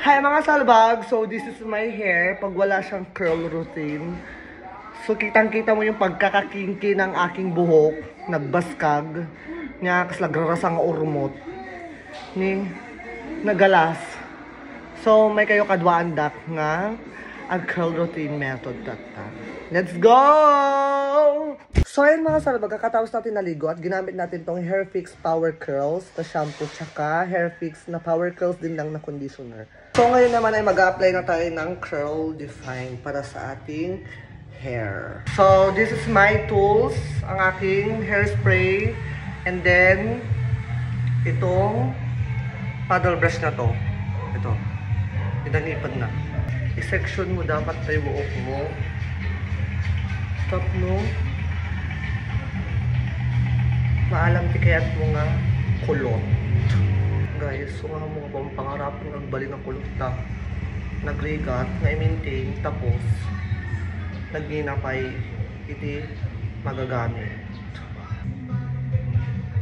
Hi mga salbag! So this is my hair pag wala siyang curl routine. So kitang-kita mo yung pagkakakinki ng aking buhok. Nagbaskag. Nga kas lagrarasang urmot. Ni nagalas. So may kayo kadwaan dak nga ang curl routine method tata. Let's go! So ayun mga salbag, kakatapos natin naligo at ginamit natin tong Hair Fix Power Curls na shampoo tsaka Hair Fix na Power Curls din lang na conditioner. So ngayon naman ay mag-a-apply na tayo ng Curl Define para sa ating hair. So this is my tools, ang aking hairspray, and then itong paddle brush na to. Ito, pinanipad na. I-section mo dapat sa buhok mo. Stop mo. Maalam ti kaya't mo nga kulot. Guys, so nga mga bang pangarap nagbali ng kulot ta. Nagrigat, na-maintain, tapos nagninapay iti magagamit.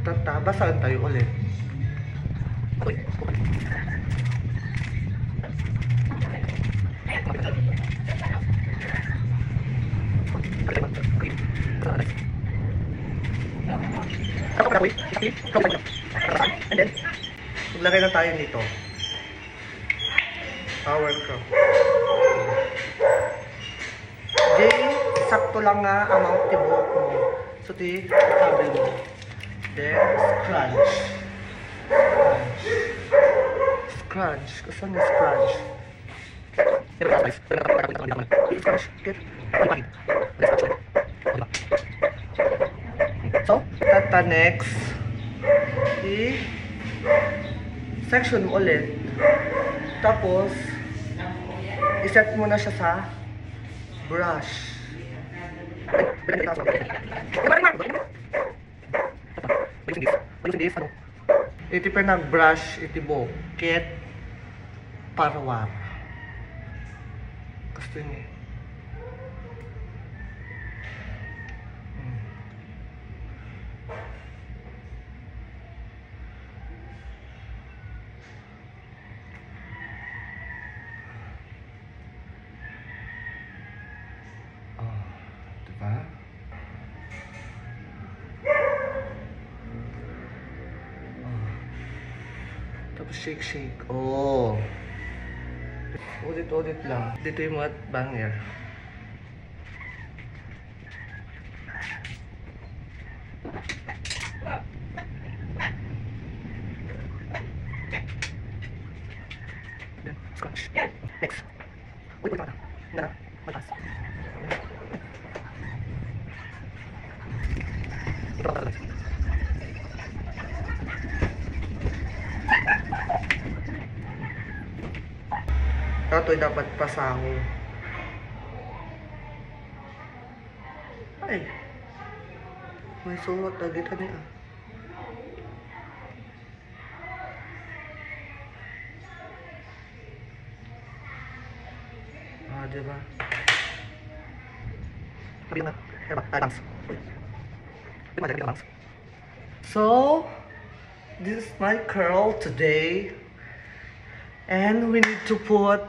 Tata, basaan tayo ulit. And then, maglagay na tayo nito. Power curl. Jay, sakto lang nga amount ti buhok mo. So, sabi mo. Then, scrunch. Scrunch. Gusto niya scrunch. Scrunch. So, tata next. I-section mo ulit. Tapos, iset mo na siya sa brush. Iti pa nag-brush, iti bukit, parwar. Gusto niya. Tapos shake. Oh. Ulit lang. Dito yung mga banger. Scratch. Next. Uy, mata. Nara. Matas. Ito pa talaga. Ito'y dapat pasango. Ay. May sulat na kita niya. Diba? So, this is my curl today. And we need to put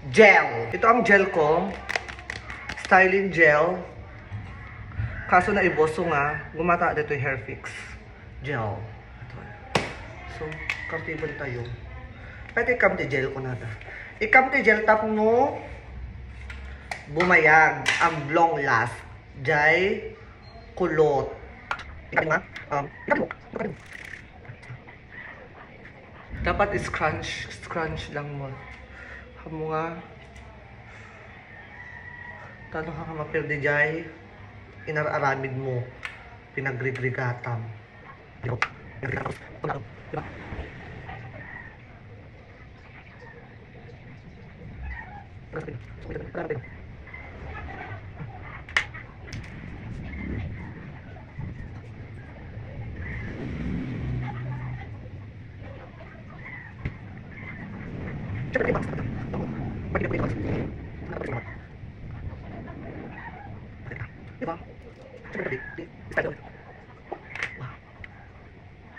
gel. Ito ang gel ko. Styling gel. Kaso na iboso nga, gumata dito yung Hair Fix gel. Ito. So, kampiban tayo. Pwede ikamti gel ko na ito. Ikamti gel tap no bumayag ang long last. Jay kulot. Ikamti nga. Ikamti mo. Dapat scrunch lang mo. Hamo nga. Tanong ka mapirde jay. Inararamid mo. Pinagrigrigatam. Diba? Diba?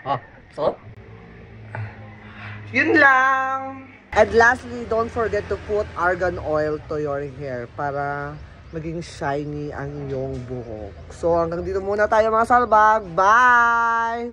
Oh, so Yun lang. And lastly, don't forget to put argan oil to your hair para maging shiny ang iyong buhok. So hanggang dito muna tayo mga salbag. Bye!